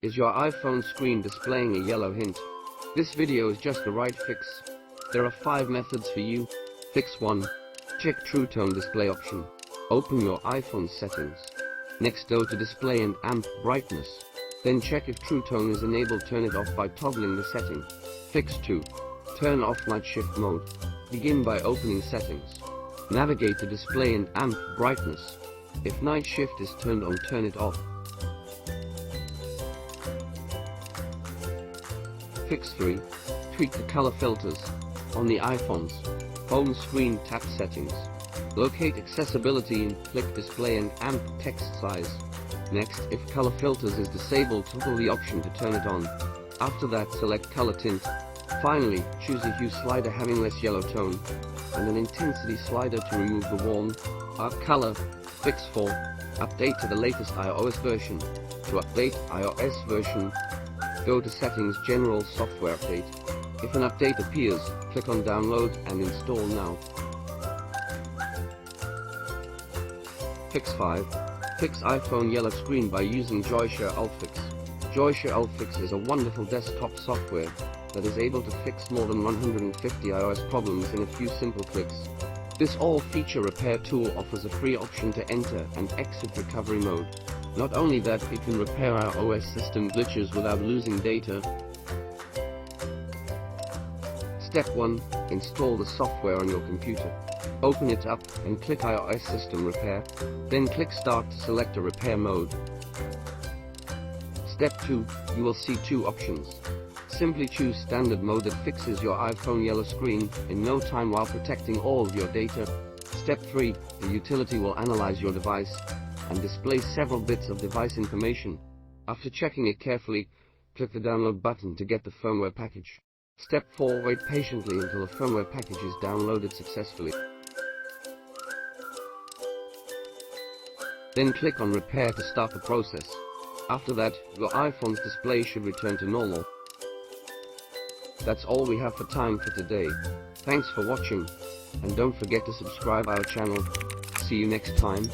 Is your iPhone screen displaying a yellow hint? This video is just the right fix. There are 5 methods for you. Fix 1. Check True Tone display option. Open your iPhone settings. Next go to display and amp brightness. Then check if True Tone is enabled, turn it off by toggling the setting. Fix 2. Turn off night shift mode. Begin by opening settings. Navigate to display and amp brightness. If night shift is turned on, turn it off. Fix 3. Tweak the color filters. On the iPhone's home screen, tap settings. Locate accessibility and click display and amp text size. Next, if color filters is disabled, toggle the option to turn it on. After that, select color tint. Finally, choose a hue slider having less yellow tone, and an intensity slider to remove the warm, dark color. Fix 4. Update to the latest iOS version. To update iOS version, go to Settings, General Software Update. If an update appears, click on Download and Install now. Fix 5. Fix iPhone yellow screen by using Joyoshare UltFix. Joyoshare UltFix is a wonderful desktop software that is able to fix more than 150 iOS problems in a few simple clicks. This all-feature repair tool offers a free option to enter and exit recovery mode. Not only that, it can repair our OS system glitches without losing data. Step 1. Install the software on your computer. Open it up and click iOS System Repair. Then click Start to select a repair mode. Step 2. You will see 2 options. Simply choose Standard Mode that fixes your iPhone yellow screen in no time while protecting all of your data. Step 3. The utility will analyze your device and display several bits of device information. After checking it carefully, click the download button to get the firmware package. Step 4. Wait patiently until the firmware package is downloaded successfully. Then click on Repair to start the process. After that, your iPhone's display should return to normal. That's all we have for time for today. Thanks for watching, and don't forget to subscribe our channel. See you next time.